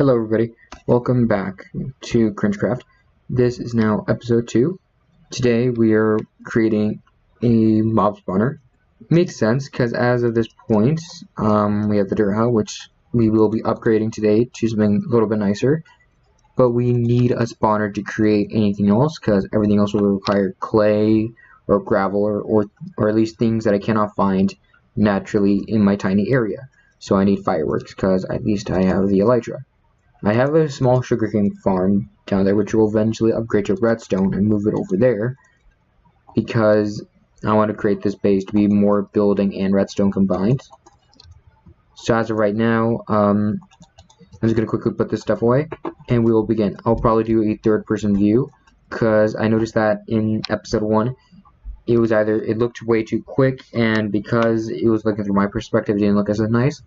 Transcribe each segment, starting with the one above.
Hello everybody, welcome back to CringeCraft. This is now episode 2. Today we are creating a mob spawner. Makes sense because as of this point, we have the dirt hut, which we will be upgrading today to something a little bit nicer. But we need a spawner to create anything else because everything else will require clay or gravel or at least things that I cannot find naturally in my tiny area. So I need fireworks because at least I have the elytra. I have a small sugarcane farm down there which will eventually upgrade to redstone and move it over there because I want to create this base to be more building and redstone combined. So as of right now, I'm just going to quickly put this stuff away and we will begin. I'll probably do a third person view because I noticed that in episode 1 it looked way too quick, and because it was looking through my perspective it didn't look as nice.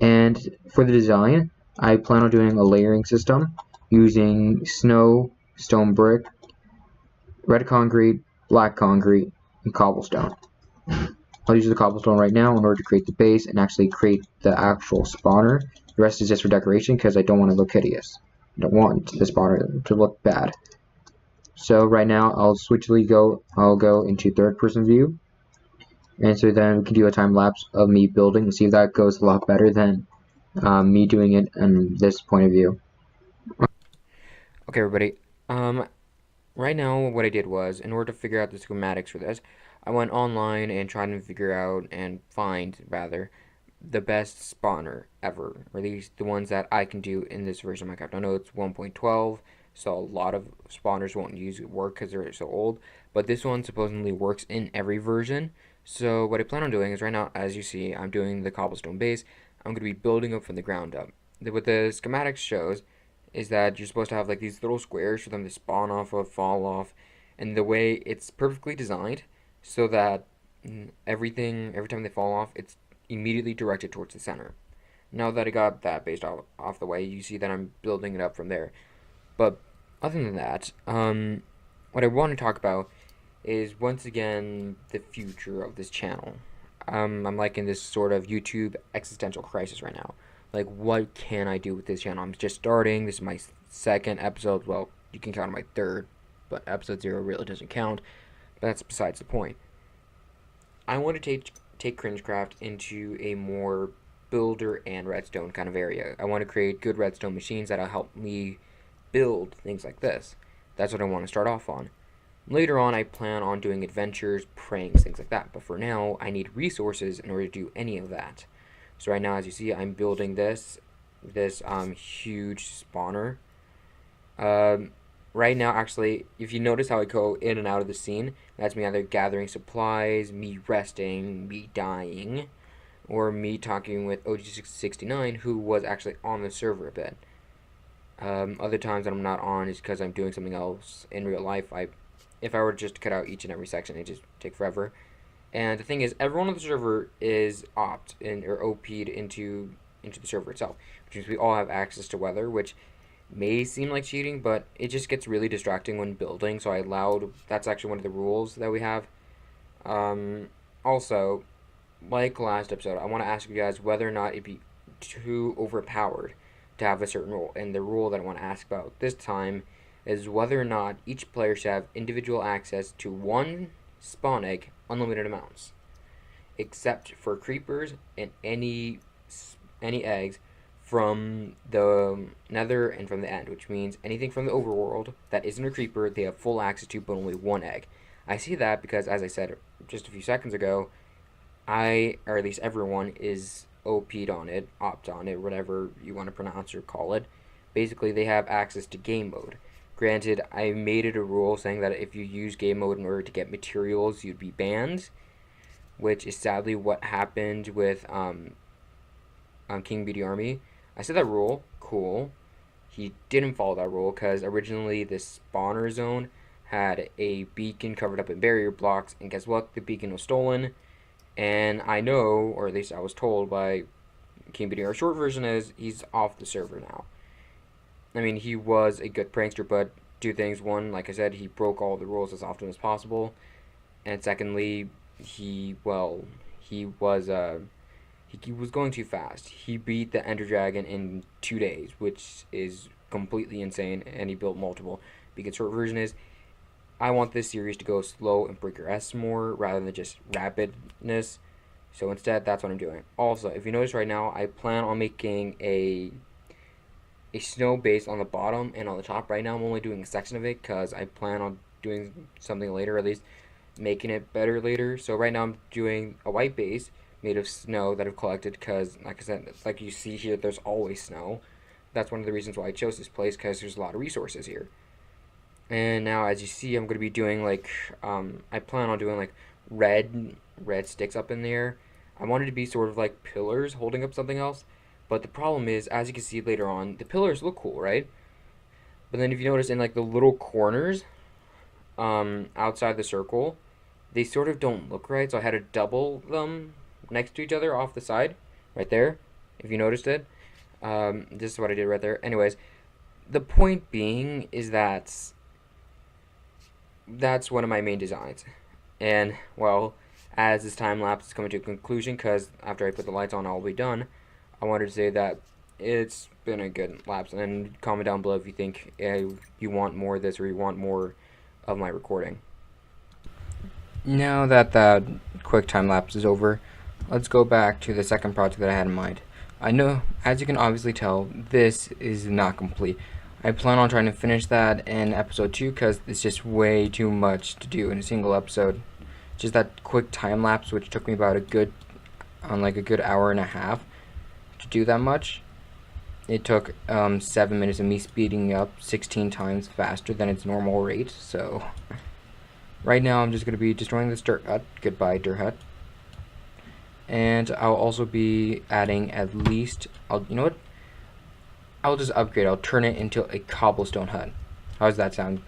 And for the design, I plan on doing a layering system using snow, stone brick, red concrete, black concrete, and cobblestone. I'll use the cobblestone right now in order to create the base and actually create the actual spawner. The rest is just for decoration because I don't want to look hideous. I don't want the spawner to look bad. So right now I'll go into third person view. And so then we can do a time lapse of me building and see if that goes a lot better than me doing it in this point of view. Okay, everybody. Right now, what I did was, in order to figure out the schematics for this, I went online and tried to figure out and find, rather, the best spawner ever, or at least the ones that I can do in this version of Minecraft. I know it's 1.12, so a lot of spawners won't work because they're so old, but this one supposedly works in every version. So what I plan on doing is right now, as you see, I'm doing the cobblestone base. I'm going to be building up from the ground up. What the schematics shows is that you're supposed to have like these little squares for them to spawn off of, fall off, and the way it's perfectly designed so that every time they fall off, it's immediately directed towards the center. Now that I got that based off the way, you see that I'm building it up from there. But other than that, what I want to talk about is once again the future of this channel. I'm like in this sort of YouTube existential crisis right now. Like, what can I do with this channel? I'm just starting. This is my second episode. Well, you can count my third, but episode 0 really doesn't count. But that's besides the point. I want to take CringeCraft into a more builder and redstone kind of area. I want to create good redstone machines that'll help me build things like this. That's what I want to start off on. Later on, I plan on doing adventures, pranks, things like that. But for now, I need resources in order to do any of that. So right now, as you see, I'm building this huge spawner. Right now, actually, if you notice how I go in and out of the scene, that's me either gathering supplies, me resting, me dying, or me talking with OG69, who was actually on the server a bit. Other times that I'm not on is because I'm doing something else in real life. If I were to just cut out each and every section, it'd just take forever. And the thing is, everyone on the server is OP'd into the server itself, which means we all have access to weather, which may seem like cheating, but it just gets really distracting when building. So that's actually one of the rules that we have. Also, like last episode, I want to ask you guys whether or not it'd be too overpowered to have a certain rule. And the rule that I want to ask about this time is whether or not each player should have individual access to one spawn egg, unlimited amounts, except for creepers and any eggs from the nether and from the end, which means anything from the overworld that isn't a creeper they have full access to, but only one egg. I see that because, as I said just a few seconds ago, or at least everyone, is OP'd on it, opt on it, whatever you want to pronounce or call it. Basically, they have access to game mode. Granted, I made it a rule saying that if you use game mode in order to get materials, you'd be banned, which is sadly what happened with King Beauty Army. I said that rule, cool. He didn't follow that rule because originally this spawner zone had a beacon covered up in barrier blocks, and guess what? The beacon was stolen, and I know, or at least I was told by King Beauty, our short version is he's off the server now. I mean, he was a good prankster, but two things. One, like I said, he broke all the rules as often as possible. And secondly, he was he was going too fast. He beat the Ender Dragon in 2 days, which is completely insane, and he built multiple. Because short version is, I want this series to go slow and progress more rather than just rapidness. So instead, that's what I'm doing. Also, if you notice right now, I plan on making a snow base on the bottom and on the top. Right now, I'm only doing a section of it because I plan on doing something later, or at least making it better later. So right now, I'm doing a white base made of snow that I've collected because, like I said, like you see here, there's always snow. That's one of the reasons why I chose this place, because there's a lot of resources here. And now, as you see, I'm going to be doing like, I plan on doing like red sticks up in there. I wanted to be sort of like pillars holding up something else. But the problem is, as you can see later on, the pillars look cool, right? But then if you notice in like the little corners, outside the circle, they sort of don't look right. So I had to double them next to each other off the side, right there, if you noticed it. This is what I did right there. Anyways, the point being is that that's one of my main designs. And, well, as this time lapse is coming to a conclusion, because after I put the lights on, I'll be done, I wanted to say that it's been a good lapse. And comment down below if you think you want more of this or you want more of my recording. Now that that quick time lapse is over, let's go back to the second project that I had in mind. I know, as you can obviously tell, this is not complete. I plan on trying to finish that in episode 2 because it's just way too much to do in a single episode. Just that quick time lapse, which took me about a good hour and a half to do that much. It took 7 minutes of me speeding up 16 times faster than its normal rate. So right now I'm just going to be destroying this dirt hut. Goodbye, dirt hut. And I'll also be adding at least, you know what? I'll just upgrade. I'll turn it into a cobblestone hut. How does that sound?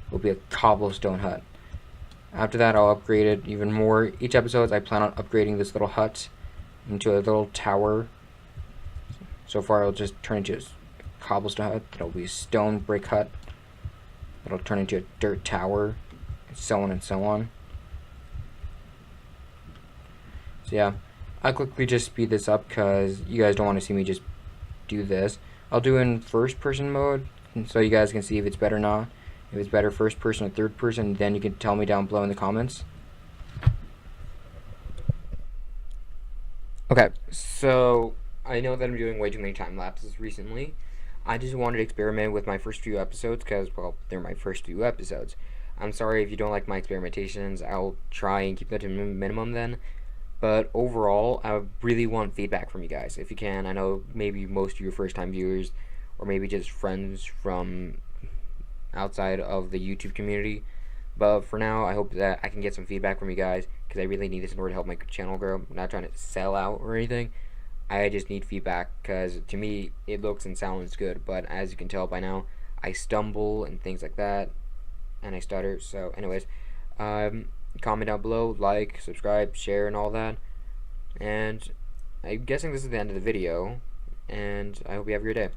It'll be a cobblestone hut. After that, I'll upgrade it even more. Each episode, I plan on upgrading this little hut into a little tower. So far, I'll just turn into a cobblestone hut. It'll be a stone brick hut. It'll turn into a dirt tower, and so on and so on. So yeah, I'll quickly just speed this up because you guys don't want to see me just do this. I'll do it in first person mode so you guys can see if it's better or not. If it's better first person or third person, then you can tell me down below in the comments. Okay, so I know that I'm doing way too many time lapses recently. I just wanted to experiment with my first few episodes because, well, they're my first few episodes. I'm sorry if you don't like my experimentations. I'll try and keep that to a minimum then. But overall, I really want feedback from you guys, if you can. I know maybe most of you are first-time viewers, or maybe just friends from outside of the YouTube community. But for now, I hope that I can get some feedback from you guys, because I really need this in order to help my channel grow. I'm not trying to sell out or anything. I just need feedback, because to me, it looks and sounds good. But as you can tell by now, I stumble and things like that, and I stutter. So anyways, comment down below, like, subscribe, share, and all that. And I'm guessing this is the end of the video, and I hope you have a great day.